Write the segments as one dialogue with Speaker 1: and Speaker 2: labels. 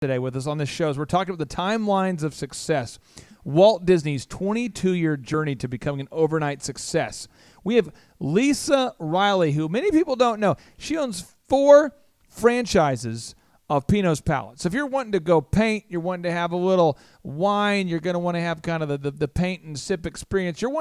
Speaker 1: today with us on this show. We're talking about the timelines of success. Walt Disney's 22-year journey to becoming an overnight success. We have Lisa Riley, who many people don't know. She owns 4 franchises of Pinot's Palette. So if you're wanting to go paint, you're wanting to have a little wine, you're going to want to have kind of the paint and sip experience. I'll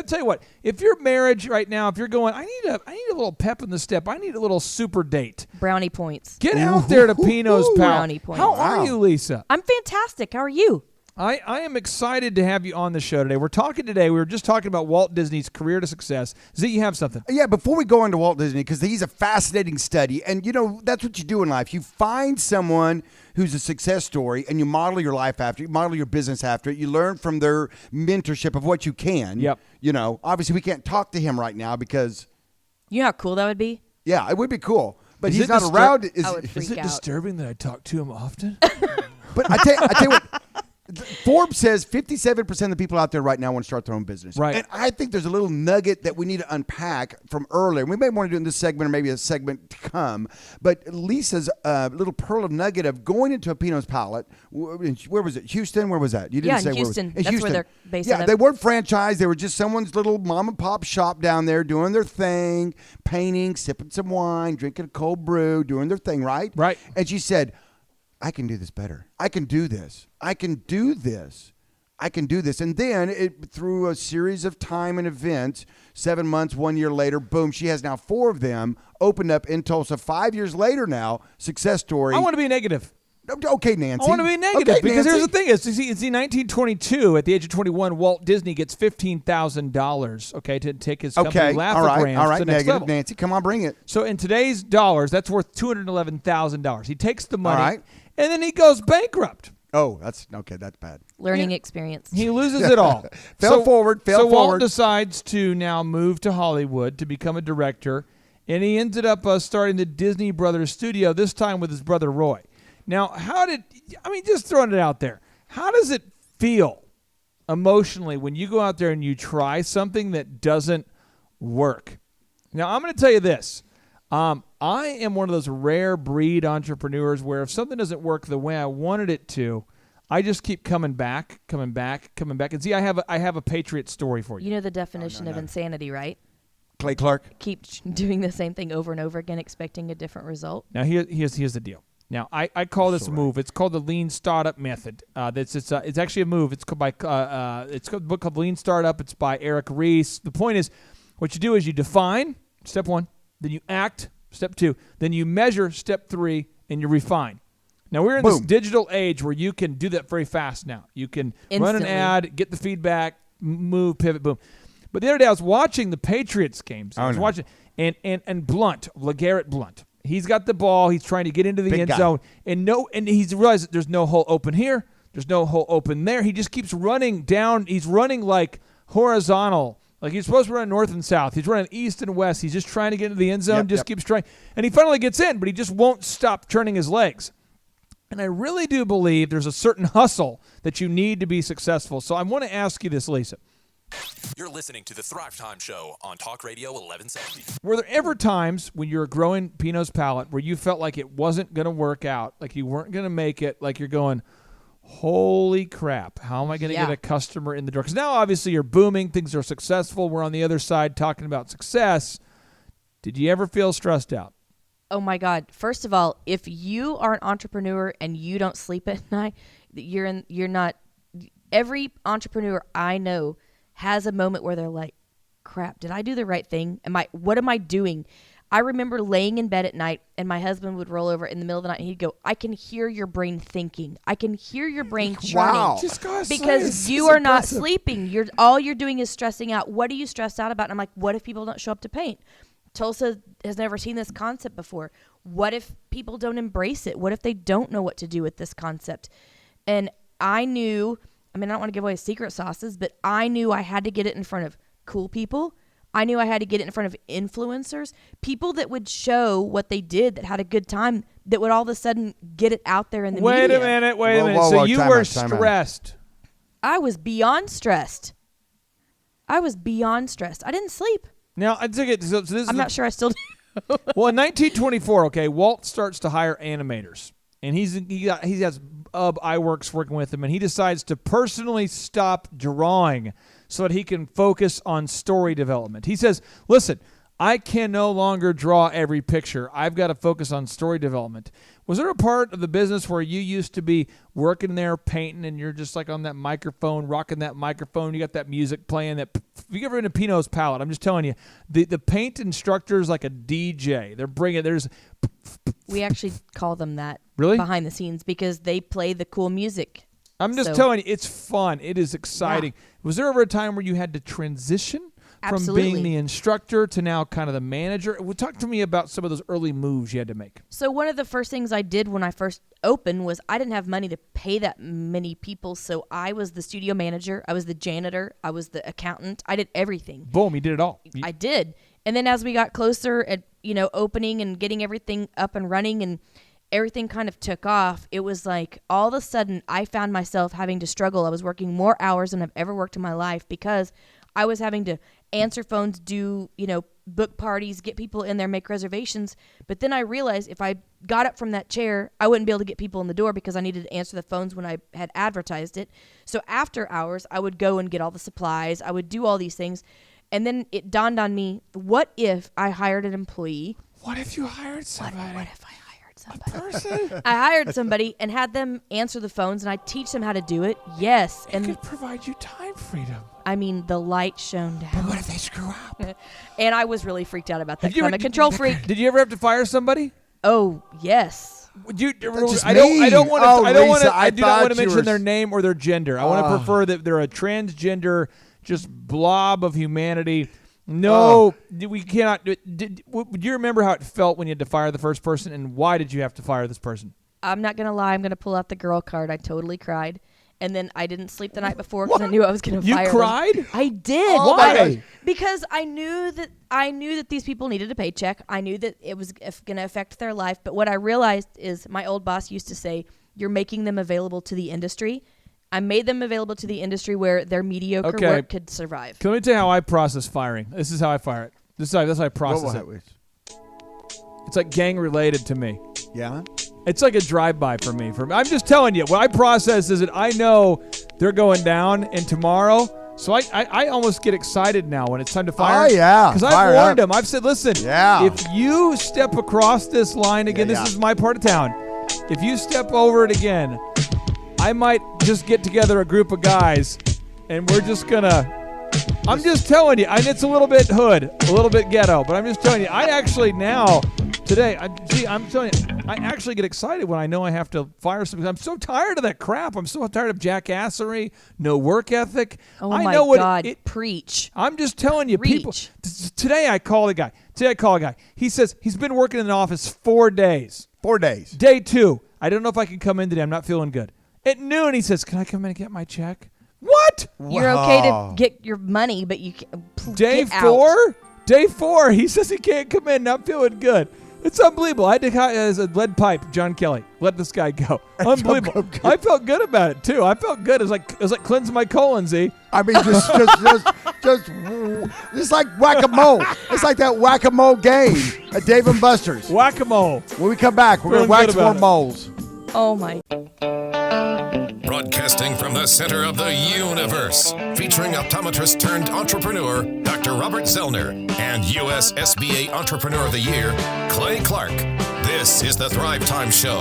Speaker 1: tell you what, if your marriage right now, if you're going, I need a little pep in the step, I need a little super date.
Speaker 2: Brownie points.
Speaker 1: Get out there to Pinot's Palette.
Speaker 2: Brownie points.
Speaker 1: How are you, Lisa?
Speaker 2: I'm fantastic. How are you?
Speaker 1: I am excited to have you on the show today. We were just talking about Walt Disney's career to success. Z, you have something?
Speaker 3: Yeah, before we go into Walt Disney, because he's a fascinating study, and that's what you do in life. You find someone who's a success story, and you model your life after it, you model your business after it. You learn from their mentorship of what you can.
Speaker 1: Yep.
Speaker 3: Obviously we can't talk to him right now because...
Speaker 2: You know how cool that would be?
Speaker 3: Yeah, it would be cool. But
Speaker 1: He's not
Speaker 3: around.
Speaker 2: I would freak
Speaker 1: Is it
Speaker 2: out.
Speaker 1: disturbing that I talk to him often?
Speaker 3: But I tell you what, Forbes says 57% of the people out there right now want to start their own business.
Speaker 1: Right.
Speaker 3: And I think there's a little nugget that we need to unpack from earlier. We may want to do it in this segment or maybe a segment to come. But Lisa's little pearl of nugget of going into a Pinot's Palette. Where was it? Houston? Where was that? You didn't say
Speaker 2: Houston.
Speaker 3: where.
Speaker 2: That's where they're based
Speaker 3: Yeah,
Speaker 2: out of.
Speaker 3: they weren't franchised. They were just someone's little mom and pop shop down there doing their thing, painting, sipping some wine, drinking a cold brew, doing their thing, right?
Speaker 1: Right.
Speaker 3: And she said, I can do this better. I can do this. I can do this. I can do this. And then through a series of time and events, 7 months, 1 year later, boom, she has now 4 of them opened up in Tulsa. 5 years later now, success story.
Speaker 1: I want to be negative.
Speaker 3: Okay, Nancy.
Speaker 1: I want to be negative
Speaker 3: okay,
Speaker 1: because
Speaker 3: Nancy.
Speaker 1: here's the thing: is 1922, at the age of 21, Walt Disney gets $15,000. Okay, to take his company Laugh-O-Grams
Speaker 3: all right,
Speaker 1: to the next
Speaker 3: negative,
Speaker 1: level.
Speaker 3: Nancy, come on, bring it.
Speaker 1: So in today's dollars, that's worth $211,000. He takes the money,
Speaker 3: All right.
Speaker 1: and then he goes bankrupt.
Speaker 3: Oh, that's bad.
Speaker 2: Learning experience.
Speaker 1: He loses it all.
Speaker 3: Fell forward.
Speaker 1: So Walt decides to now move to Hollywood to become a director, and he ended up starting the Disney Brothers studio, this time with his brother Roy. Now, just throwing it out there, how does it feel emotionally when you go out there and you try something that doesn't work? Now, I'm going to tell you this. I am one of those rare breed entrepreneurs where if something doesn't work the way I wanted it to, I just keep coming back. And see, I have a Patriot story for you.
Speaker 2: You know the definition of insanity, right?
Speaker 3: Clay Clark.
Speaker 2: Keep doing the same thing over and over again, expecting a different result.
Speaker 1: Now, here's the deal. Now, I call this a move. It's called the Lean Startup Method. It's actually a move. It's called it's a book called Lean Startup. It's by Eric Ries. The point is, what you do is you define, step 1, then you act, step 2, then you measure, step 3, and you refine. Now, we're in this digital age where you can do that very fast now. You can run an ad, get the feedback, move, pivot, boom. But the other day, I was watching the Patriots games. I was watching, and Blunt, LeGarrette Blunt. He's got the ball. He's trying to get into the end zone. And he's realized that there's no hole open here. There's no hole open there. He just keeps running down. He's running like horizontal. Like he's supposed to run north and south. He's running east and west. He's just trying to get into the end zone, keeps trying. And he finally gets in, but he just won't stop turning his legs. And I really do believe there's a certain hustle that you need to be successful. So I want to ask you this, Lisa.
Speaker 4: You're listening to the Thrive Time Show on Talk Radio 1170.
Speaker 1: Were there ever times when you were growing Pinot's Palette where you felt like it wasn't going to work out, like you weren't going to make it, like you're going, holy crap, how am I going to get a customer in the door? Because now obviously you're booming, things are successful, we're on the other side talking about success. Did you ever feel stressed out?
Speaker 2: Oh my God. First of all, if you are an entrepreneur and you don't sleep at night, you're not. Every entrepreneur I know has a moment where they're like, crap, did I do the right thing? What am I doing? I remember laying in bed at night and my husband would roll over in the middle of the night and he'd go, I can hear your brain thinking. I can hear your brain churning.
Speaker 3: Wow.
Speaker 2: Because you are not sleeping. All you're doing is stressing out. What are you stressed out about? And I'm like, what if people don't show up to paint? Tulsa has never seen this concept before. What if people don't embrace it? What if they don't know what to do with this concept? And I knew, I don't want to give away secret sauces, but I knew I had to get it in front of cool people. I knew I had to get it in front of influencers, people that would show what they did, that had a good time, that would all of a sudden get it out there in the media.
Speaker 1: Wait a minute. So you were stressed.
Speaker 2: I was beyond stressed. I didn't sleep.
Speaker 1: Now, I took it. So this
Speaker 2: I'm not sure I still do.
Speaker 1: Well, in 1924, Walt starts to hire animators. and he has iWorks working with him, and he decides to personally stop drawing so that he can focus on story development. He says, listen, I can no longer draw every picture. I've got to focus on story development. Was there a part of the business where you used to be working there painting and you're just like on that microphone, rocking that microphone, you got that music playing? That if you ever been to Pino's Palette, I'm just telling you, the paint instructor is like a DJ.
Speaker 2: We actually call them that
Speaker 1: Really?
Speaker 2: behind the scenes because they play the cool music.
Speaker 1: I'm just
Speaker 2: So-
Speaker 1: telling you, it's fun. It is exciting. Was there ever a time where you had to transition from being
Speaker 2: Absolutely.
Speaker 1: the instructor to now kind of the manager? Well, talk to me about some of those early moves you had to make.
Speaker 2: So one of the first things I did when I first opened was I didn't have money to pay that many people, so I was the studio manager, I was the janitor, I was the accountant, I did everything.
Speaker 1: Boom, you did it all.
Speaker 2: I did. And then as we got closer at, opening and getting everything up and running and everything kind of took off, it was like all of a sudden I found myself having to struggle. I was working more hours than I've ever worked in my life because I was having to answer phones, do, book parties, get people in there, make reservations. But then I realized if I got up from that chair, I wouldn't be able to get people in the door because I needed to answer the phones when I had advertised it. So after hours, I would go and get all the supplies. I would do all these things. And then it dawned on me, what if I hired an employee?
Speaker 1: What if you hired somebody?
Speaker 2: What if I hired somebody?
Speaker 1: Person?
Speaker 2: I hired somebody and had them answer the phones, and I teach them how to do it. Yes.
Speaker 1: It
Speaker 2: And
Speaker 1: could provide you time freedom.
Speaker 2: I mean, the light shone down.
Speaker 1: What if they screw up?
Speaker 2: And I was really freaked out about that.
Speaker 1: Have you
Speaker 2: 'cause I'm
Speaker 1: ever-
Speaker 2: a control freak.
Speaker 1: Did you ever have to fire somebody?
Speaker 2: Oh, yes.
Speaker 1: Would you,
Speaker 3: just
Speaker 1: I don't
Speaker 3: me.
Speaker 1: want to.
Speaker 3: Oh,
Speaker 1: I don't want to.
Speaker 3: Lisa,
Speaker 1: I do not
Speaker 3: thought
Speaker 1: want to
Speaker 3: you
Speaker 1: mention
Speaker 3: were-
Speaker 1: their name or their gender. I want to prefer that they're a transgender, just blob of humanity. No, we cannot. Do you remember how it felt when you had to fire the first person, and why did you have to fire this person?
Speaker 2: I'm not going to lie. I'm going to pull out the girl card. I totally cried. And then I didn't sleep the night before because I knew I was going to
Speaker 1: You
Speaker 2: fire them.
Speaker 1: cried?
Speaker 2: I did.
Speaker 3: Oh, my
Speaker 1: Why?
Speaker 3: gosh.
Speaker 2: Because I knew that these people needed a paycheck. I knew that it was going to affect their life. But what I realized is my old boss used to say, "You're making them available to the industry." I made them available to the industry where their mediocre
Speaker 1: Okay.
Speaker 2: work could survive.
Speaker 1: Let me tell you how I process firing. This is how I fire it. That's how I process it. It's like gang related to me.
Speaker 3: Yeah.
Speaker 1: It's like a drive-by for me. I'm just telling you, what I process is that I know they're going down, and tomorrow, so I almost get excited now when it's time to fire.
Speaker 3: Oh, yeah.
Speaker 1: Because I've
Speaker 3: Fire
Speaker 1: warned
Speaker 3: up.
Speaker 1: them. I've said, listen,
Speaker 3: Yeah.
Speaker 1: if you step across this line again,
Speaker 3: Yeah,
Speaker 1: this
Speaker 3: yeah.
Speaker 1: is my part of town. If you step over it again, I might just get together a group of guys, and we're just going to... I'm just telling you, and it's a little bit hood, a little bit ghetto, but I'm just telling you, I actually now, today, I'm telling you, I actually get excited when I know I have to fire somebody. I'm so tired of that crap. I'm so tired of jackassery, no work ethic.
Speaker 2: Oh,
Speaker 1: I
Speaker 2: my
Speaker 1: know what
Speaker 2: God. Preach.
Speaker 1: I'm just telling you, people.
Speaker 2: Reach.
Speaker 1: Today I call a guy. He says he's been working in the office 4 days.
Speaker 3: 4 days.
Speaker 1: Day 2, I don't know if I can come in today. I'm not feeling good. At noon, he says, can I come in and get my check? What?
Speaker 2: You're okay to get your money, but you can't
Speaker 1: Day
Speaker 2: get
Speaker 1: 4?
Speaker 2: out.
Speaker 1: Day 4, he says he can't come in, not feeling good. It's unbelievable. I had to as a lead pipe, John Kelly. Let this guy go. Unbelievable. I felt good about it too. I felt good. It was like cleansing my colon, Z.
Speaker 3: I mean, just like whack-a-mole. It's like that whack-a-mole game at Dave & Buster's.
Speaker 1: Whack-a-mole.
Speaker 3: When we come back, we're going
Speaker 1: Feeling
Speaker 3: to
Speaker 1: good
Speaker 3: wax
Speaker 1: about
Speaker 3: more
Speaker 1: it.
Speaker 3: moles.
Speaker 2: Oh, my.
Speaker 5: Broadcasting from the center of the universe, featuring optometrist turned entrepreneur, Dr. Robert Zellner, and U.S. SBA Entrepreneur of the Year, Clay Clark. This is the Thrive Time Show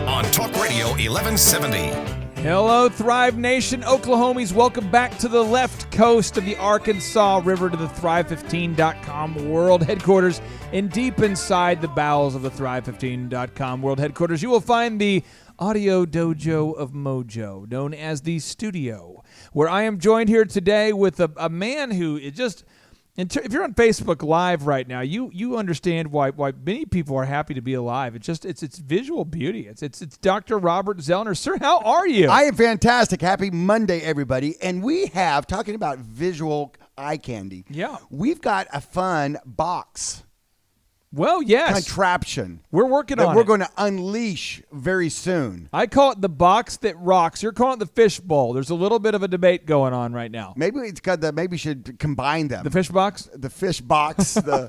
Speaker 5: on Talk Radio 1170.
Speaker 1: Hello, Thrive Nation, Oklahomies. Welcome back to the left coast of the Arkansas River to the Thrive15.com world headquarters. And deep inside the bowels of the Thrive15.com world headquarters, you will find the Audio Dojo of Mojo, known as the Studio, where I am joined here today with a man who is just... if you're on Facebook Live right now, you understand why many people are happy to be alive. It's visual beauty. It's Dr. Robert Zellner. Sir, how are you?
Speaker 3: I am fantastic. Happy Monday, everybody. And we have, talking about visual eye candy,
Speaker 1: Yeah.
Speaker 3: we've got a fun box
Speaker 1: Well, yes.
Speaker 3: contraption
Speaker 1: We're working
Speaker 3: that
Speaker 1: on
Speaker 3: we're
Speaker 1: it.
Speaker 3: going to unleash very soon.
Speaker 1: I call it the box that rocks. You're calling it the fish bowl. There's a little bit of a debate going on right now.
Speaker 3: Maybe it's got maybe we should combine them.
Speaker 1: The fish box?
Speaker 3: The fish box, the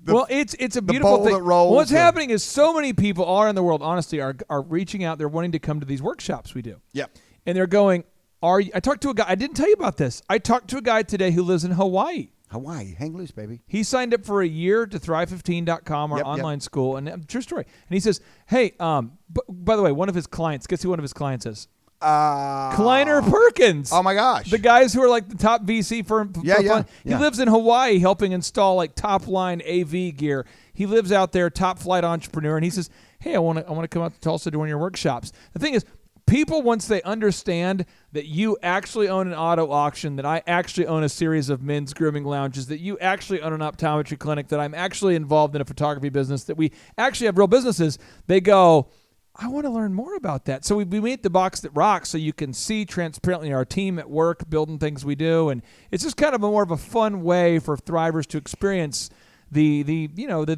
Speaker 1: Well, it's a beautiful
Speaker 3: bowl
Speaker 1: thing.
Speaker 3: that rolls,
Speaker 1: What's
Speaker 3: or-
Speaker 1: happening is so many people all around the world, honestly, are reaching out. They're wanting to come to these workshops we do.
Speaker 3: Yep.
Speaker 1: And they're going, I talked to a guy. I didn't tell you about this. I talked to a guy today who lives in Hawaii.
Speaker 3: Hawaii, hang loose, baby.
Speaker 1: He signed up for a year to Thrive15.com, our
Speaker 3: Yep,
Speaker 1: online school, and true story. And he says, hey, by the way, one of his clients, guess who one of his clients is? Kleiner Perkins.
Speaker 3: Oh my gosh.
Speaker 1: The guys who are like the top VC firm.
Speaker 3: Yeah,
Speaker 1: for
Speaker 3: yeah,
Speaker 1: fun.
Speaker 3: yeah.
Speaker 1: He lives in Hawaii helping install like top line AV gear. He lives out there, top flight entrepreneur, and he says, hey, I want to come out to Tulsa to one of your workshops. The thing is, people, once they understand that you actually own an auto auction, that I actually own a series of men's grooming lounges, that you actually own an optometry clinic, that I'm actually involved in a photography business, that we actually have real businesses, they go, I want to learn more about that. So we made the box that rocks so you can see transparently our team at work building things we do. And it's just kind of more of a fun way for Thrivers to experience the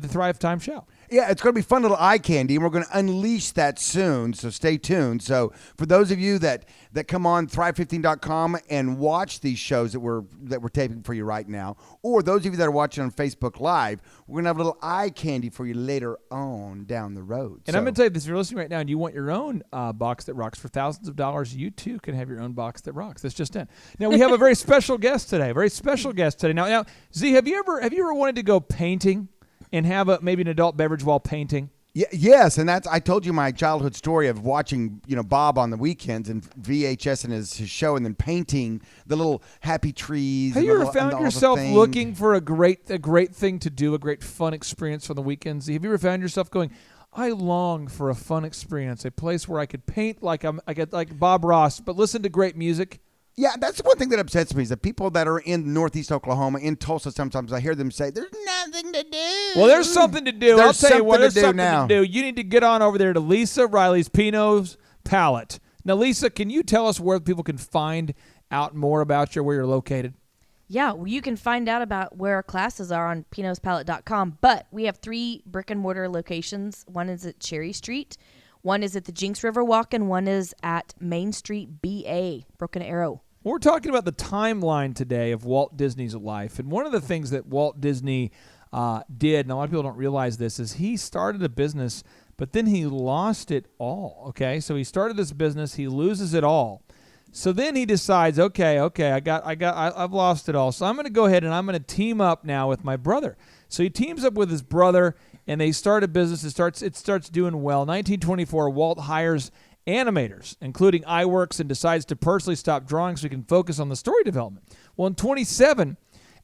Speaker 1: Thrive Time show.
Speaker 3: Yeah, it's going to be fun little eye candy, and we're going to unleash that soon, so stay tuned. So for those of you that come on Thrive15.com and watch these shows that we're taping for you right now, or those of you that are watching on Facebook Live, we're going to have a little eye candy for you later on down the road.
Speaker 1: And I'm going to tell you this, if you're listening right now and you want your own box that rocks for thousands of dollars, you too can have your own box that rocks. That's just it. Now, we have a very special guest today, Now, Z, have you ever wanted to go painting and have maybe an adult beverage while painting?
Speaker 3: Yes, and I told you my childhood story of watching, Bob on the weekends and VHS and his show, and then painting the little happy trees.
Speaker 1: Have
Speaker 3: and
Speaker 1: you ever
Speaker 3: and
Speaker 1: found
Speaker 3: all the
Speaker 1: yourself
Speaker 3: things.
Speaker 1: looking for a great thing to do, a great fun experience on the weekends? Have you ever found yourself going, I long for a fun experience, a place where I could paint like Bob Ross, but listen to great music?
Speaker 3: Yeah, that's one thing that upsets me is that people that are in Northeast Oklahoma, in Tulsa, sometimes I hear them say, there's nothing to do.
Speaker 1: Well, there's something to do.
Speaker 3: There's
Speaker 1: I'll tell you what, there's
Speaker 3: something to do
Speaker 1: something
Speaker 3: now.
Speaker 1: to do. You need to get on over there to Lisa Riley's Pinot's Palette. Now, Lisa, can you tell us where people can find out more about where you're located?
Speaker 2: Yeah, well, you can find out about where our classes are on pinospalette.com, but we have 3 brick and mortar locations. One is at Cherry Street, one is at the Jinx River Walk, and one is at Main Street BA, Broken Arrow.
Speaker 1: We're talking about the timeline today of Walt Disney's life. And one of the things that Walt Disney did, and a lot of people don't realize this, is he started a business, but then he lost it all, okay? So he started this business, he loses it all. So then he decides, okay, I've lost it all. So I'm going to go ahead and I'm going to team up now with my brother. So he teams up with his brother, and they start a business. It starts doing well. 1924, Walt hires animators, including iWorks, and decides to personally stop drawing so he can focus on the story development. Well, in 27,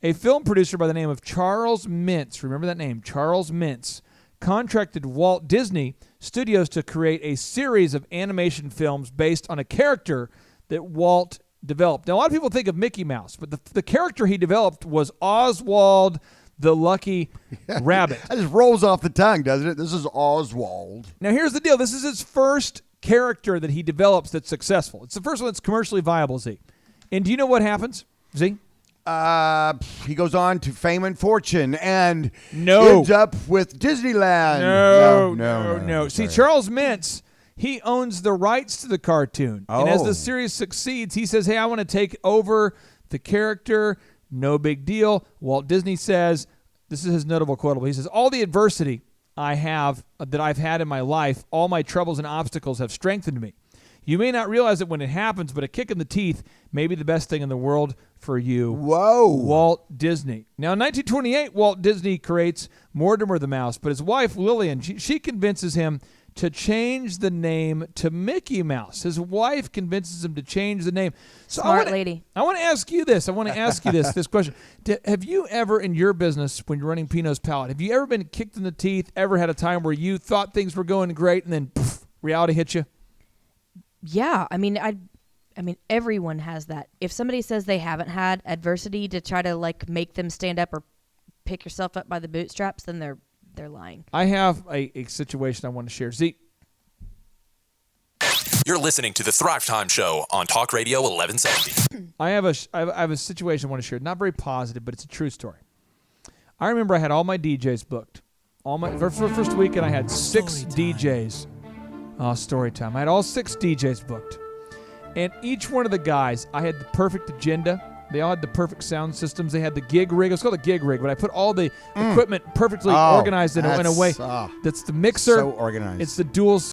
Speaker 1: a film producer by the name of Charles Mintz, remember that name, Charles Mintz, contracted Walt Disney Studios to create a series of animation films based on a character that Walt developed. Now, a lot of people think of Mickey Mouse, but the character he developed was Oswald the Lucky Rabbit.
Speaker 3: That just rolls off the tongue, doesn't it? This is Oswald.
Speaker 1: Now, here's the deal. This is his first character that he develops that's successful. It's the first one that's commercially viable, Z. And do you know what happens, Z?
Speaker 3: He goes on to fame and fortune and
Speaker 1: No.
Speaker 3: ends up with Disneyland.
Speaker 1: No. See,
Speaker 3: Sorry.
Speaker 1: Charles Mintz, he owns the rights to the cartoon. And as
Speaker 3: Oh.
Speaker 1: the series succeeds, he says, hey, I want to take over the character. No big deal. Walt Disney says, this is his notable quotable. He says, all the adversity that I've had in my life, all my troubles and obstacles have strengthened me. You may not realize it when it happens, but a kick in the teeth may be the best thing in the world for you.
Speaker 3: Whoa.
Speaker 1: Walt Disney. Now, in 1928, Walt Disney creates Mortimer the Mouse, but his wife, Lillian, she convinces him to change the name to Mickey Mouse. His wife convinces him to change the name. So
Speaker 2: Smart lady.
Speaker 1: I want to ask you this. This question. Have you ever in your business, when you're running Pinot's Palette, have you ever been kicked in the teeth, ever had a time where you thought things were going great and then poof, reality hit you?
Speaker 2: Yeah, I mean, everyone has that. If somebody says they haven't had adversity to try to make them stand up or pick yourself up by the bootstraps, then they're lying.
Speaker 1: I have a situation I want to share. Z.
Speaker 4: You're listening to the Thrive Time Show on Talk Radio 1170.
Speaker 1: I have a situation I want to share. Not very positive, but it's a true story. I remember I had all my DJs booked. For first weekend, I had 6 DJs. Oh, story time. I had all 6 DJs booked. And each one of the guys, I had the perfect agenda. They all had the perfect sound systems. They had the gig rig. It's called a gig rig, but I put all the equipment perfectly organized in a way. That's the mixer.
Speaker 3: So organized.
Speaker 1: It's the dual